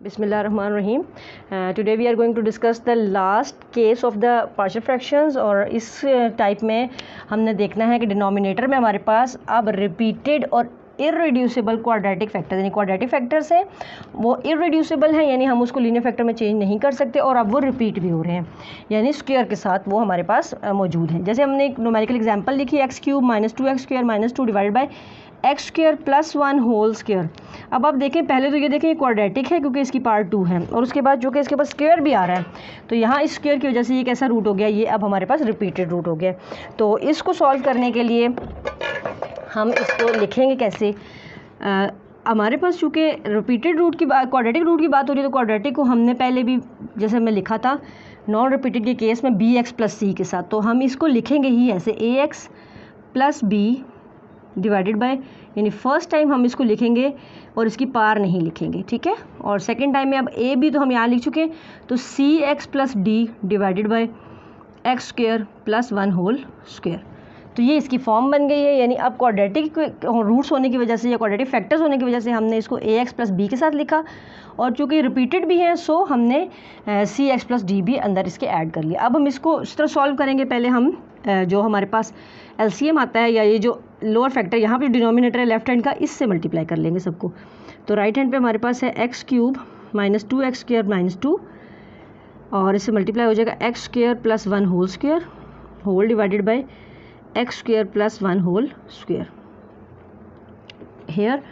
बिस्मिल्लाहिर्रहमानिर्रहीम। Today we are going to discuss the last case of the partial fractions. और इस type में हमने देखना है कि डिनोमिनेटर में हमारे पास अब रिपीटेड और इररिड्यूसिबल क्वाड्रेटिक फैक्टर्स यानी क्वाड्रेटिक फैक्टर्स हैं, वो इररिड्यूसिबल हैं यानी हम उसको लीनियर फैक्टर में चेंज नहीं कर सकते, और अब वो रिपीट भी हो रहे हैं यानी स्क्वायर के साथ वो हमारे पास मौजूद हैं। जैसे हमने एक न्यूमेरिकल एग्जांपल लिखी x cube minus 2x² minus 2 divided by x² plus 1 whole square. अब आप देखें, पहले तो ये देखें ये क्वाड्रेटिक है क्योंकि इसकी पार्ट 2 है, और उसके बाद जो कि इसके पास स्क्वायर भी आ रहा है, तो यहाँ इस स्क्वायर की वजह से ये कैसा रूट हो गया, ये अब हमारे पास रिपीटेड रूट हो गया। तो इसको सॉल्व करने के लिए हम इसको लिखेंगे कैसे। हमारे पास चूँकि रिपीटेड रूट की बात, क्वाड्रेटिक रूट की बात हो रही है, तो क्वाड्रेटिक को हमने पहले भी जैसे मैं लिखा था नॉन रिपीटेड के केस में bx प्लस c के साथ, तो हम इसको लिखेंगे ही ऐसे ax plus b divided by, यानी फर्स्ट टाइम हम इसको लिखेंगे और इसकी पार नहीं लिखेंगे, ठीक है। और सेकंड टाइम में अब a b तो हम यहाँ लिख चुके हैं, तो cx plus d divided by x² plus 1 whole square. तो ये इसकी फॉर्म बन गई है, यानी अब क्वाड्रेटिक रूट्स होने की वजह से या क्वाड्रेटिक फैक्टर्स होने की वजह से हमने इसको ax प्लस b के साथ लिखा, और चूँकि रिपीटेड भी हैं सो हमने cx प्लस d भी अंदर इसके ऐड कर लिया। अब हम इसको इस तरह सॉल्व करेंगे। पहले हम जो हमारे पास LCM आता है या ये जो लोअर फैक्टर यहाँ पे डिनोमिनेटर है लेफ्ट हैंड का, इससे मल्टीप्लाई कर लेंगे सबको। तो राइट हैंड पे हमारे पास है x³ माइनस 2x² माइनस 2, और इससे मल्टीप्लाई हो जाएगा x² plus 1 whole square whole divided by x² plus 1 whole square. Here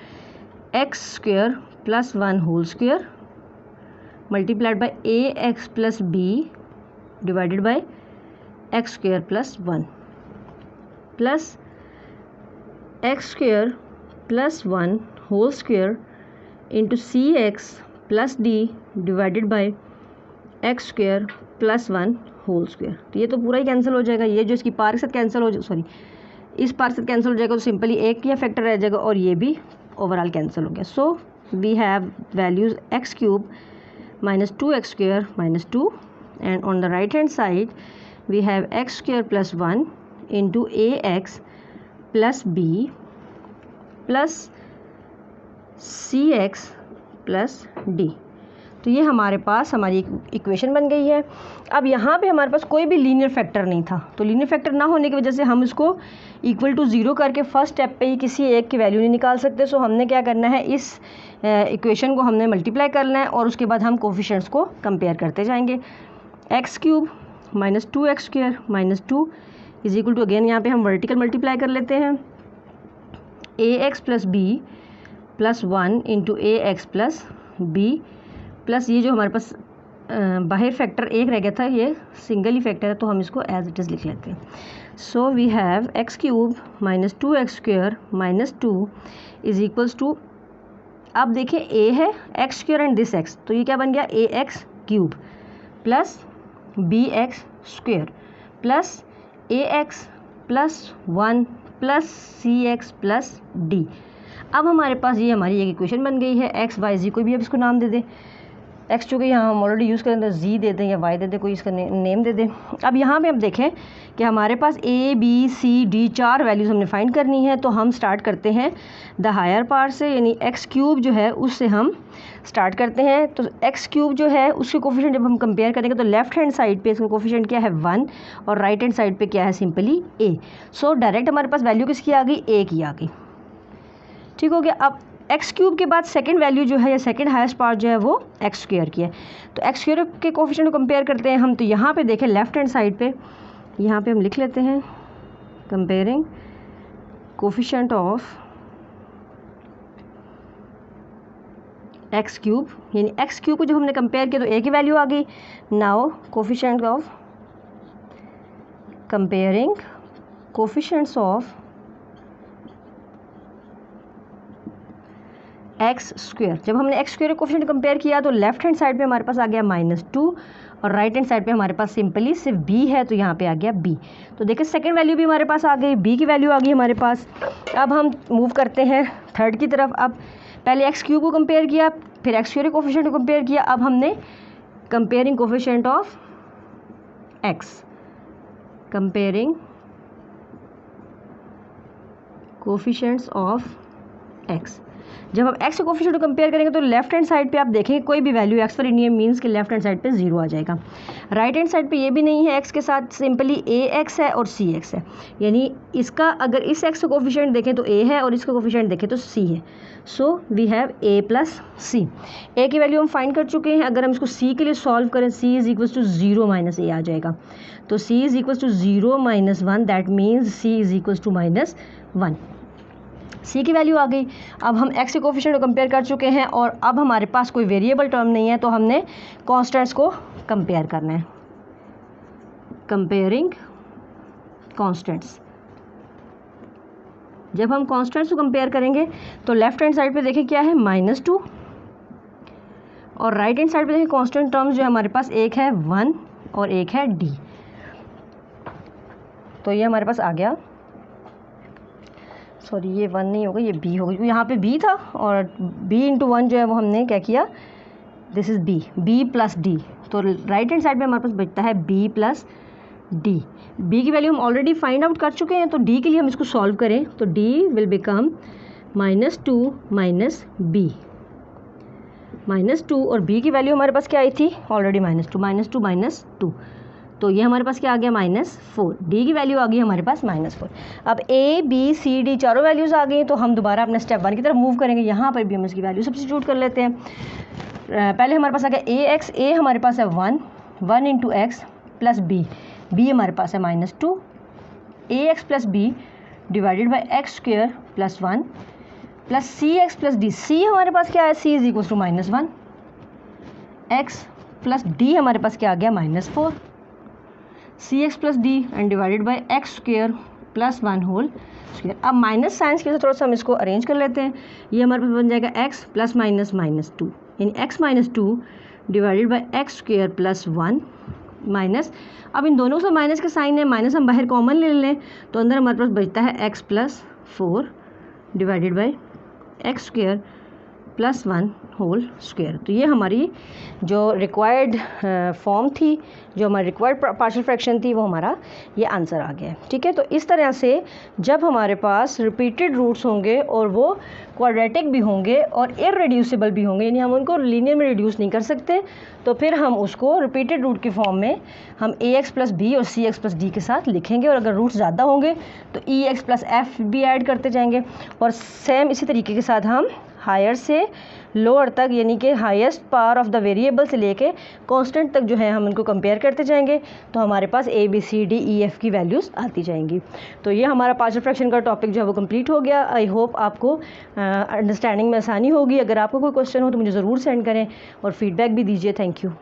x² plus 1 whole square multiplied by ax plus b divided by x² plus 1 plus x² plus 1 whole square into cx plus d divided by x² plus 1 whole square. तो ये तो पूरा ही cancel हो जाएगा, ये जो इसकी पार के साथ कैंसिल हो, सॉरी इस पार से कैंसिल हो जाएगा, तो सिंपली एक या फैक्टर रह जाएगा और ये भी ओवरऑल कैंसिल हो गया। So we have values x³ minus 2x² minus 2, and on the right hand side we have x² plus 1 into ax plus b plus cx plus d। तो ये हमारे पास हमारी इक्वेशन बन गई है। अब यहाँ पे हमारे पास कोई भी लीनियर फैक्टर नहीं था, तो लीनियर फैक्टर ना होने की वजह से हम इसको इक्वल टू 0 करके फर्स्ट स्टेप पे ही किसी एक की वैल्यू नहीं निकाल सकते। सो हमने क्या करना है, इस इक्वेशन को हमने मल्टीप्लाई करना है और उसके बाद हम कोफिशिएंट्स को कंपेयर करते जाएंगे। x³ minus 2x² minus 2 is equal to, again यहाँ पे हम वर्टिकल मल्टीप्लाई कर लेते हैं, ax plus b plus 1 into ax plus b plus ये जो हमारे पास बाहर फैक्टर एक रह गया था, ये सिंगल ही फैक्टर है तो हम इसको एज इट इज़ लिख लेते हैं। So we have x³ minus 2x² minus 2 is equals to, अब देखिए a है x² एंड दिस x, तो ये क्या बन गया ax³ plus bx² plus ax plus 1 plus cx plus d। अब हमारे पास ये हमारी एक इक्वेशन बन गई है। x y z कोई भी अब इसको नाम दे दें, x चूँकि यहाँ हम ऑलरेडी यूज़ करें तो z दे दें या y दे दें, कोई इसका नेम दे दें। अब यहाँ पे हम देखें कि हमारे पास a b c d 4 values हमने फाइंड करनी है, तो हम स्टार्ट करते हैं द हायर पार्ट से, यानी x³ जो है उससे हम स्टार्ट करते हैं। तो x³ जो है उसके कोफिशिएंट जब हम कंपेयर करेंगे तो लेफ्ट हैंड साइड पे इसका कोफिशिएंट क्या है 1, और राइट हैंड साइड पे क्या है सिंपली a। सो डायरेक्ट हमारे पास वैल्यू किसकी आ गई, a की आ गई, ठीक हो गया। अब x³ के बाद सेकंड वैल्यू जो है या सेकंड हाईएस्ट पार्ट जो है वो x² की है, तो x² के कोफिशिएंट को कंपेयर करते हैं हम। तो यहाँ पे देखें लेफ्ट हैंड साइड पे, यहाँ पे हम लिख लेते हैं कंपेयरिंग कोफिशिएंट ऑफ x³ यानी x³ को जब हमने कंपेयर किया तो a की वैल्यू आ गई। Now coefficient of comparing coefficients of x², जब हमने x² कोफिशिएंट कंपेयर किया तो लेफ्ट हैंड साइड पे हमारे पास आ गया -2, और राइट हैंड साइड पे हमारे पास सिंपली सिर्फ b है, तो यहाँ पे आ गया b। तो देखिए सेकंड वैल्यू भी हमारे पास आ गई, b की वैल्यू आ गई हमारे पास। अब हम मूव करते हैं थर्ड की तरफ। अब पहले x³ को कंपेयर किया, फिर x² कोफिशिएंट को कंपेयर किया, अब हमने comparing coefficient of x, comparing coefficients of x। जब हम x के कोफिशिएंट को कंपेयर करेंगे तो लेफ्ट हैंड साइड पे आप देखेंगे कोई भी वैल्यू x पर नहीं है, मीन्स कि लेफ्ट हैंड साइड पे 0 आ जाएगा। राइट हैंड साइड पे ये भी नहीं है x के साथ, सिंपली ax है और cx है, यानी इसका अगर इस x का कोफिशिएंट देखें तो a है और इसका कोफिशिएंट देखें तो c है। So we have a plus c. a की वैल्यू हम फाइंड कर चुके हैं, अगर हम इसको c के लिए सॉल्व करें c is equal to 0 minus a आ जाएगा, तो c is equal to 0 minus 1, that means c is equal to minus 1। c की वैल्यू आ गई। अब हम x के कोफिशिएंट को कंपेयर कर चुके हैं और अब हमारे पास कोई वेरिएबल टर्म नहीं है, तो हमने कॉन्स्टेंट्स को कंपेयर करना है। कंपेयरिंग कॉन्स्टेंट्स, जब हम कॉन्स्टेंट्स को कंपेयर करेंगे तो लेफ्ट हैंड साइड पे देखें क्या है -2 और राइट हैंड साइड पे देखें कांस्टेंट टर्म्स जो हमारे पास एक है 1 और एक है d। तो ये हमारे पास आ गया, सॉरी ये 1 नहीं होगा, ये b होगा, क्योंकि यहाँ पे b था और b इंटू 1 जो है वो हमने क्या किया, this is b plus d। तो राइट हैंड साइड पे हमारे पास बचता है b प्लस d। b की वैल्यू हम ऑलरेडी फाइंड आउट कर चुके हैं, तो d के लिए हम इसको सॉल्व करें तो d will become -2 minus b। -2 और b की वैल्यू हमारे पास क्या आई थी ऑलरेडी -2 माइनस 2, तो ये हमारे पास क्या आ गया -4। d की वैल्यू आ गई हमारे पास -4। अब a b c d चारों वैल्यूज़ आ गई, तो हम दोबारा अपने स्टेप 1 की तरफ मूव करेंगे। यहाँ पर भी हम इसकी वैल्यू सब्स्टिट्यूट कर लेते हैं। पहले हमारे पास आ गया a हमारे पास है 1 इंटू एक्स प्लस b हमारे पास है -2, ax plus b divided by x square plus 1 plus c x plus d. C हमारे पास क्या है, c इज इक्वल टू -1, x प्लस d हमारे पास क्या आ गया -4, c x plus d and divided by x square plus 1 whole square. अब माइनस साइंस की वजह से थोड़ा सा हम इसको अरेंज कर लेते हैं। ये हमारे पास बन जाएगा x प्लस -2, यानी x - 2 divided by x square plus 1 minus, अब इन दोनों से माइनस के साइन है, माइनस हम बाहर कॉमन ले लें तो अंदर हमारे पास बचता है x plus 4 divided by x square plus 1 whole square. तो ये हमारी जो रिक्वायर्ड फॉर्म थी, जो हमारी रिक्वायर्ड पार्शियल फ्रैक्शन थी, वो हमारा ये आंसर आ गया। ठीक है, तो इस तरह से जब हमारे पास रिपीटेड रूट्स होंगे और वो क्वाड्रेटिक भी होंगे और इररेड्यूसिबल भी होंगे, यानी हम उनको लीनियर में रिड्यूस नहीं कर सकते, तो फिर हम उसको रिपीटेड रूट के फॉर्म में हम ax प्लस b और cx प्लस d के साथ लिखेंगे। और अगर रूट्स ज़्यादा होंगे तो ex प्लस f भी ऐड करते जाएंगे। और सेम इसी तरीके के साथ हम हायर से लोअर तक, यानी कि highest power of the variable से लेके कांस्टेंट तक जो है हम उनको कंपेयर करते जाएंगे, तो हमारे पास a b c d e f की वैल्यूज़ आती जाएंगी। तो ये हमारा पार्शियल फ्रैक्शन का टॉपिक जो है वो कंप्लीट हो गया। आई होप आपको अंडरस्टैंडिंग में आसानी होगी। अगर आपको कोई क्वेश्चन हो तो मुझे ज़रूर सेंड करें और फीडबैक भी दीजिए। Thank you.